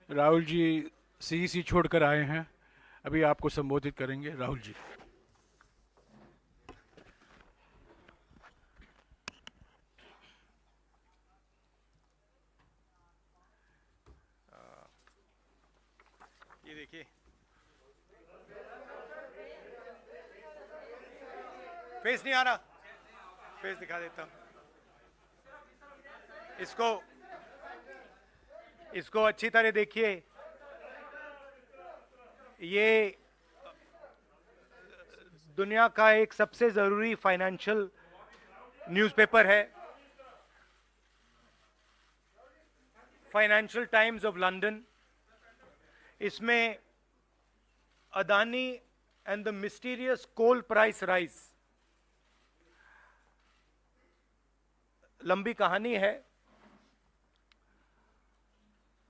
Rahul ji CEC छोड़कर आए हैं, अभी आपको संबोधित करेंगे। राहुल जी। ये देखिए, फेस नहीं आ रहा, फेस दिखा देता हूं इसको। इसको अच्छी तरह देखिए। ये दुनिया का एक सबसे जरूरी फाइनेंशियल न्यूज़पेपर है, फाइनेंशियल टाइम्स ऑफ लंदन। इसमें Adani and the mysterious coal price rise, लंबी कहानी है।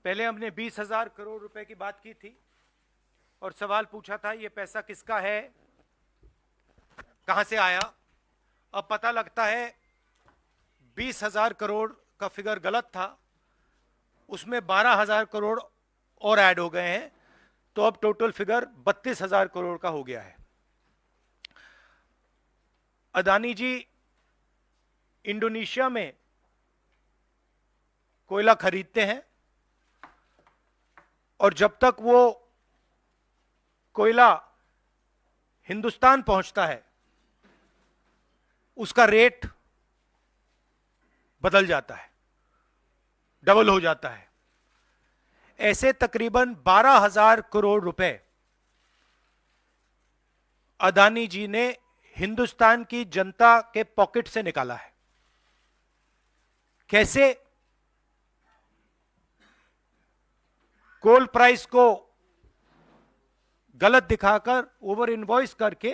पहले हमने 20,000 करोड़ रुपए की बात की थी और सवाल पूछा था ये पैसा किसका है, कहां से आया। अब पता लगता है 20,000 करोड़ का फिगर गलत था, उसमें 12,000 करोड़ और ऐड हो गए हैं, तो अब टोटल फिगर 32,000 करोड़ का हो गया है। अदानी जी इंडोनेशिया में कोयला खरीदते हैं और जब तक वो कोयला हिंदुस्तान पहुंचता है उसका रेट बदल जाता है, डबल हो जाता है। ऐसे तकरीबन 12,000 करोड़ रुपए अदानी जी ने हिंदुस्तान की जनता के पॉकेट से निकाला है। कैसे? कोल प्राइस को गलत दिखाकर, ओवर इनवॉइस करके,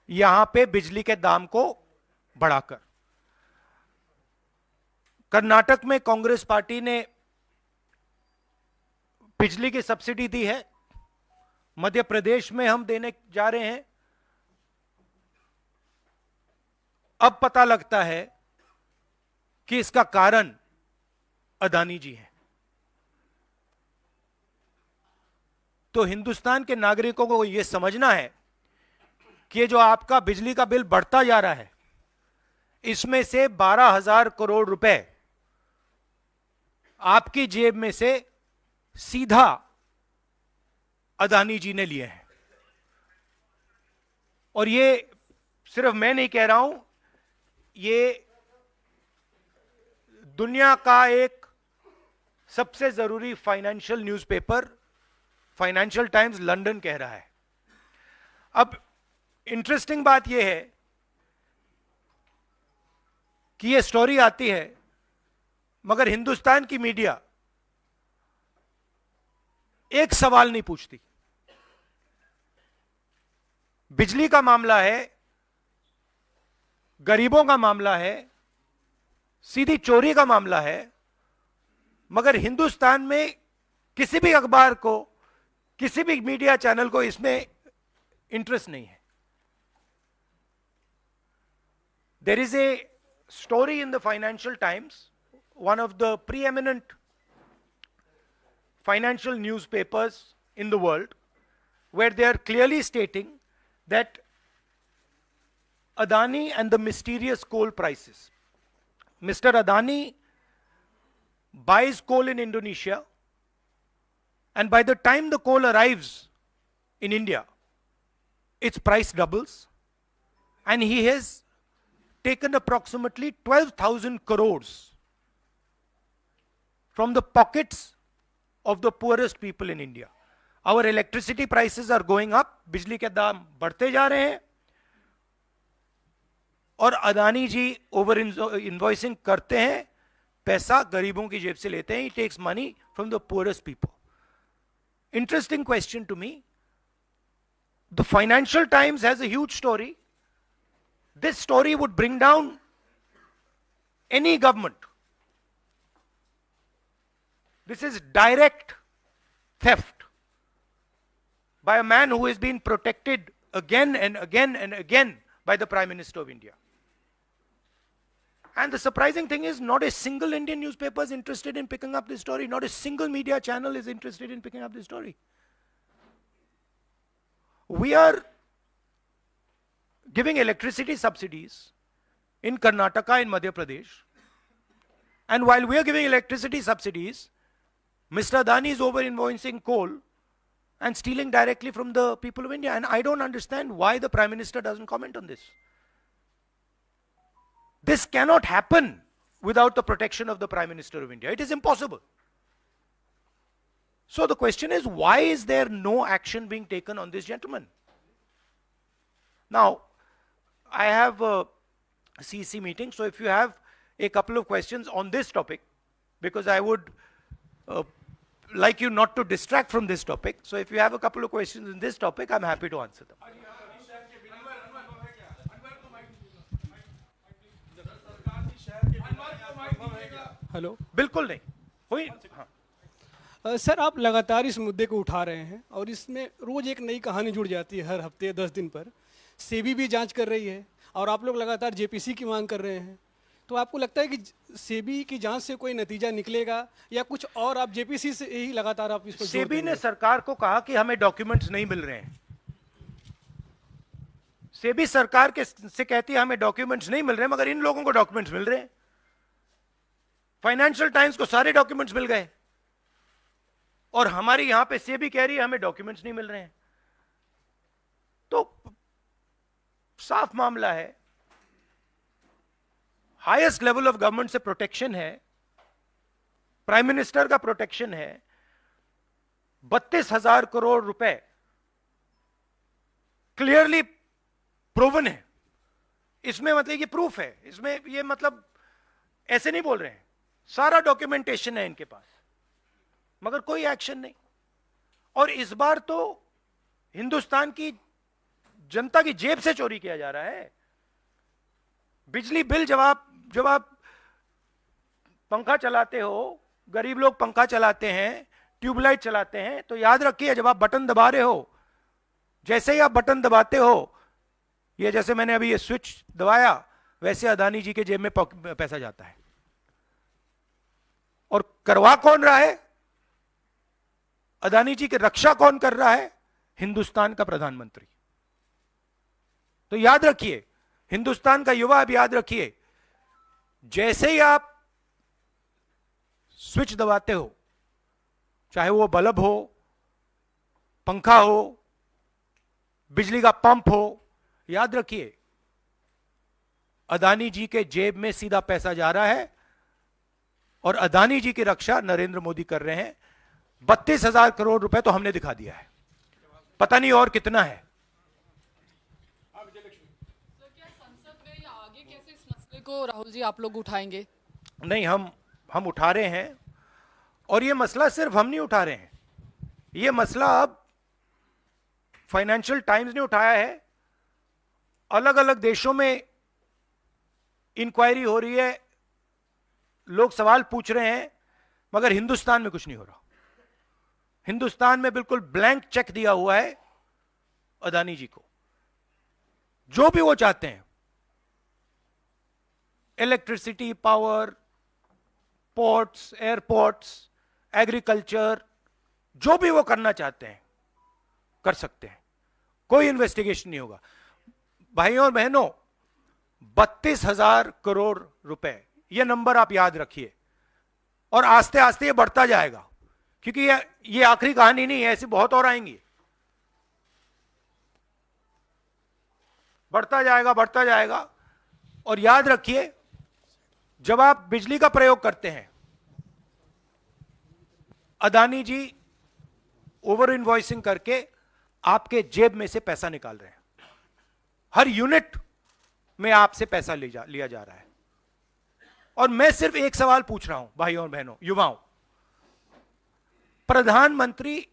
यहां पे बिजली के दाम को बढ़ाकर। कर्नाटक में कांग्रेस पार्टी ने बिजली की सब्सिडी दी है, मध्य प्रदेश में हम देने जा रहे हैं। अब पता लगता है कि इसका कारण अदानी जी हैं। तो हिंदुस्तान के नागरिकों को यह समझना है कि जो आपका बिजली का बिल बढ़ता जा रहा है, इसमें से 12,000 करोड़ रुपए आपकी जेब में से सीधा अदानी जी ने लिए हैं। और ये सिर्फ मैं नहीं कह रहा हूं, ये दुनिया का एक सबसे जरूरी financial newspaper financial times London कह रहा है। अब इंटरेस्टिंग बात यह है कि यह स्टोरी आती है, मगर हिंदुस्तान की मीडिया एक सवाल नहीं पूछती। बिजली का मामला है, गरीबों का मामला है, सीधी चोरी का मामला है, मगर हिंदुस्तान में किसी भी अखबार को, किसी भी मीडिया चैनल को इसमें इंटरेस्ट नहीं है। There is a story in the Financial Times, one of the preeminent financial newspapers in the world, where they are clearly stating that Adani and the mysterious coal prices. Mr. Adani buys coal in Indonesia, and by the time the coal arrives in India, its price doubles, and he has taken approximately 12,000 crores from the pockets of the poorest people in India. Our electricity prices are going up, बिजली के दाम बढ़ते जा रहे हैं, और अदानी जी over invoicing करते हैं, पैसा गरीबों की जेब से लेते हैं. He takes money from the poorest people. Interesting question to me. The Financial Times has a huge story. This story would bring down any government. This is direct theft by a man who has been protected again and again and again by the Prime Minister of India. And the surprising thing is, not a single Indian newspaper is interested in picking up this story. Not a single media channel is interested in picking up this story. We are giving electricity subsidies in Karnataka, in Madhya Pradesh. And while we are giving electricity subsidies, Mr. Adani is over-invoicing coal and stealing directly from the people of India. And I don't understand why the Prime Minister doesn't comment on this. This cannot happen without the protection of the Prime Minister of India. It is impossible. So the question is, why is there no action being taken on this gentleman? Now, I have a CEC meeting, so if you have a couple of questions on this topic, because I would like you not to distract from this topic. So if you have a couple of questions in this topic, I'm happy to answer them. Hello बिल्कुल नहीं हुई। हाँ। Sir, आप लगातार इस मुद्दे को उठा रहे हैं और इसमें रोज एक नई कहानी जुड़ जाती है हर हफ्ते 10 दिन पर। सेबी भी जांच कर रही है और आप लोग लगातार जेपीसी की मांग कर रहे हैं। तो आपको लगता है कि सेबी की जांच से कोई नतीजा निकलेगा या कुछ और आप जेपीसी से ही लगातार आप इस पर? सेबी ने सरकार को कहा कि हमें डॉक्यूमेंट्स नहीं मिल रहे हैं। सेबी सरकार के से कहती है हमें डॉक्यूमेंट्स नहीं मिल रहे हैं, मगर इन लोगों को डॉक्यूमेंट्स मिल रहे हैं। फाइनेंशियल टाइम्स को सारे डॉक्यूमेंट्स मिल गए और हमारी यहां पे सेबी कह रही है हमें डॉक्यूमेंट्स नहीं मिल रहे हैं। तो साफ मामला है, हाईएस्ट लेवल ऑफ गवर्नमेंट से प्रोटेक्शन है, प्राइम मिनिस्टर का प्रोटेक्शन है। 32,000 करोड़ रुपए क्लियरली प्रूवन है। इसमें मतलब ये प्रूफ है, इसमें ये मतलब ऐसे नहीं बोल रहे हैं, सारा डॉक्यूमेंटेशन है इनके पास, मगर कोई एक्शन नहीं। और इस बार तो हिंदुस्तान की जनता की जेब से चोरी किया जा रहा है। बिजली बिल जब आप पंखा चलाते हो, गरीब लोग पंखा चलाते हैं, ट्यूबलाइट चलाते हैं, तो याद रखिए जब आप बटन दबा रहे हो, जैसे ही आप बटन दबाते हो, ये जैसे मैंने अभी ये स्विच दबाया, वैसे अदानी जी के जेब में पैसा जाता है। और करवा कौन रहा है? अदानी जी की रक्षा कौन कर रहा है? हिंदुस्तान का प्रधानमंत्री। तो याद रखिए, हिंदुस्तान का युवा, अब याद रखिए, जैसे ही आप स्विच दबाते हो, चाहे वो बल्ब हो, पंखा हो, बिजली का पंप हो, याद रखिए अदानी जी के जेब में सीधा पैसा जा रहा है और अदानी जी की रक्षा नरेंद्र मोदी कर रहे हैं। 32,000 करोड़ रुपए तो हमने दिखा दिया है, पता नहीं और कितना है। क्या संसद में या आगे कैसे इस मसले को राहुल जी आप लोग उठाएंगे? नहीं, हम उठा रहे हैं, और ये मसला सिर्फ हम नहीं उठा रहे हैं, ये मसला अब फाइनेंशियल टाइम्स ने उठाया है। अलग अलग देशों में इंक्वायरी हो रही है, लोग सवाल पूछ रहे हैं, मगर हिंदुस्तान में कुछ नहीं हो रहा। हिंदुस्तान में बिल्कुल ब्लैंक चेक दिया हुआ है अदानी जी को, जो भी वो चाहते हैं, electricity, power, ports, airports, agriculture, जो भी वो करना चाहते हैं कर सकते हैं, कोई इन्वेस्टिगेशन नहीं होगा। भाइयों और बहनों, 32,000 करोड़ रुपए, ये नंबर आप याद रखिए, और आस्ते आस्ते ये बढ़ता जाएगा, क्योंकि ये आखिरी कहानी नहीं है, ऐसी बहुत और आएंगी। बढ़ता जाएगा। और याद रखिए, जब आप बिजली का प्रयोग करते हैं, अदानी जी ओवर इनवॉइसिंग करके आपके जेब में से पैसा निकाल रहे हैं। हर यूनिट में आपसे पैसा लिया जा रहा है। और मैं सिर्फ एक सवाल पूछ रहा हूं भाइयों और बहनों, युवाओं, प्रधानमंत्री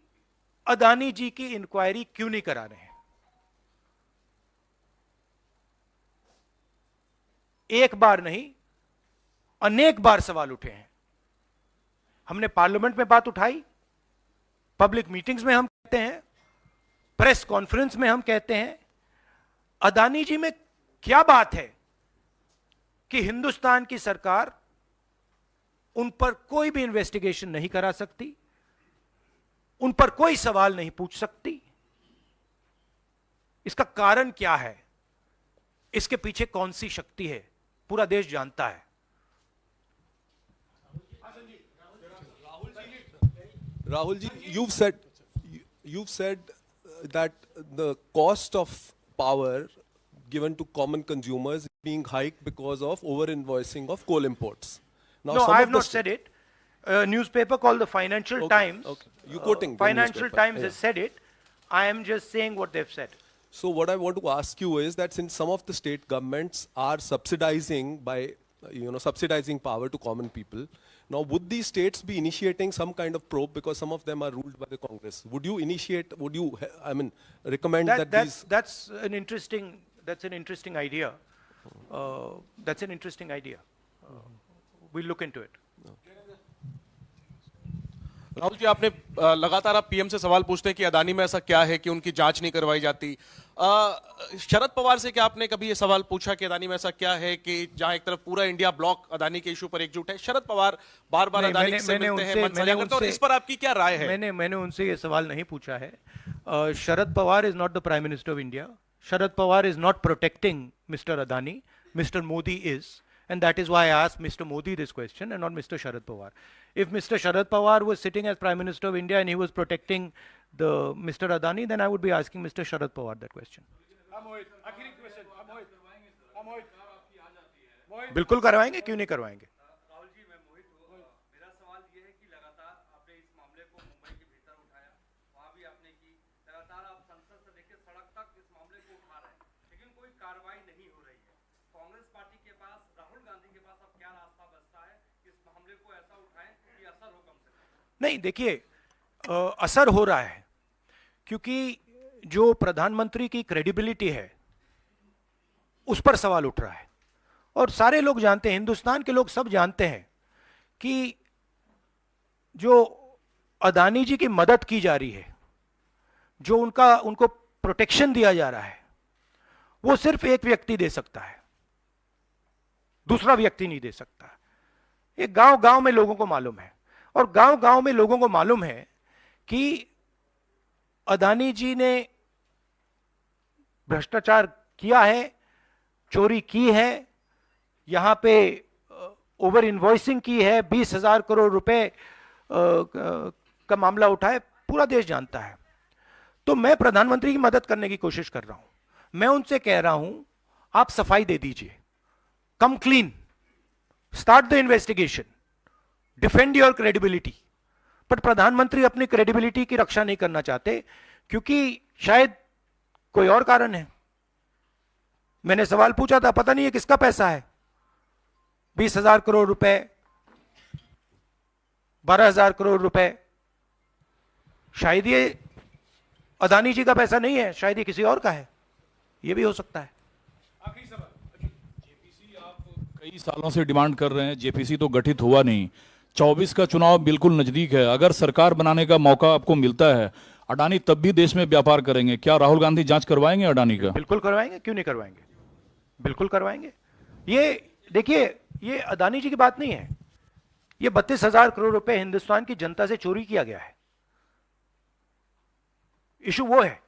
अदानी जी की इंक्वायरी क्यों नहीं करा रहे हैं? एक बार नहीं, अनेक बार सवाल उठे हैं। हमने पार्लियामेंट में बात उठाई, पब्लिक मीटिंग्स में हम कहते हैं, प्रेस कॉन्फ्रेंस में हम कहते हैं, अदानी जी में क्या बात है कि हिंदुस्तान की सरकार उन पर कोई भी इन्वेस्टिगेशन नहीं करा सकती, उन पर कोई सवाल नहीं पूछ सकती। इसका कारण क्या है, इसके पीछे कौन सी शक्ति है, पूरा देश जानता है। Rahul ji, you've said that the cost of power given to common consumers is being hiked because of over-invoicing of coal imports. Now, No, some I of have the not said it. A newspaper called the Financial Times. Okay. You quoting the Financial newspaper, Times yeah. has said it. I am just saying what they've said. So what I want to ask you is that since some of the state governments are subsidizing subsidizing power to common people, now would these states be initiating some kind of probe because some of them are ruled by the Congress? Would you recommend that these? That's an interesting idea. That's an interesting idea. We'll look into it. Rahul ji, आपने लगातार आप PM से सवाल पूछते हैं कि अदानी में ऐसा क्या है कि उनकी जांच नहीं करवाई जाती। शरद पवार से क्या आपने कभी ये सवाल पूछा कि अदानी में ऐसा क्या है कि जहां एक तरफ पूरा इंडिया ब्लॉक अदानी के इशू पर एकजुट है? शरद पवार बार बार अदानी से मिलते हैं, मनसाया करते हैं, और इस पर आपकी क्या राय है? मैंने उनसे ये सवाल नहीं पूछा है। Sharad Pawar is not the prime minister of India. Sharad Pawar is not protecting mister Adani, mister Modi is. And that is why I asked Mr. Modi this question and not Mr. Sharad Pawar. If Mr. Sharad Pawar was sitting as Prime Minister of India and he was protecting the Mr. Adani, then I would be asking Mr. Sharad Pawar that question. बिल्कुल करवाएंगे, क्यों नहीं करवाएंगे? राहुल जी, मैं मोहित हूँ। मेरा सवाल ये है कि लगातार आपने इस मामले को मुंबई के भीतर उठाया, वहाँ भी आपने की, लगातार आप संसद से लेकर सड़क तक इस मामले को उठा रहे हैं, लेकिन कोई कार्रवाई नहीं हो रही है। कांग्रेस पार्टी के पास, राहुल गांधी के पास अब क्या रास्ता बचता है इस मामले को ऐसा उठाएं कि असर हो कम से कम? नहीं, देखिए, असर हो रहा है क्योंकि जो प्रधानमंत्री की क्रेडिबिलिटी है उस पर सवाल उठ रहा है। और सारे लोग जानते हैं, हिंदुस्तान के लोग सब जानते हैं कि जो अदानी जी की मदद की जा रही है, जो उनको प्रोटेक्शन दिया जा रहा है, वो सिर्फ एक व्यक्ति दे सकता है, दूसरा व्यक्ति नहीं दे सकता। ये गांव गांव में लोगों को मालूम है, और गांव गांव में लोगों को मालूम है कि अदानी जी ने भ्रष्टाचार किया है, चोरी की है, यहां पे ओवर इनवॉइसिंग की है, 20,000 करोड़ रुपए का मामला उठा है, पूरा देश जानता है। तो मैं प्रधानमंत्री की मदद करने की कोशिश कर रहा हूं। मैं उनसे कह रहा हूं, आप सफाई दे दीजिए, कम clean, start the investigation, defend your credibility. पर प्रधानमंत्री अपनी क्रेडिबिलिटी की रक्षा नहीं करना चाहते क्योंकि शायद कोई और कारण है। मैंने सवाल पूछा था, पता नहीं है किसका पैसा है, 20,000 करोड़ रुपए, 12,000 करोड़ रुपए, शायद ये अदानी जी का पैसा नहीं है, शायद ये किसी और का है, ये भी हो सकता है। आखिरी सवाल। जेपीसी आप कई सालों से डिमांड कर रहे हैं, जेपीसी तो गठित हुआ नहीं, 24 का चुनाव बिल्कुल नजदीक है, अगर सरकार बनाने का मौका आपको मिलता है, अडानी तब भी देश में व्यापार करेंगे, क्या राहुल गांधी जांच करवाएंगे अडानी का? बिल्कुल करवाएंगे, क्यों नहीं करवाएंगे, बिल्कुल करवाएंगे। ये देखिए, ये अदानी जी की बात नहीं है, ये 32,000 करोड़ रुपए हिंदुस्तान की जनता से चोरी किया गया है। इशू वो है।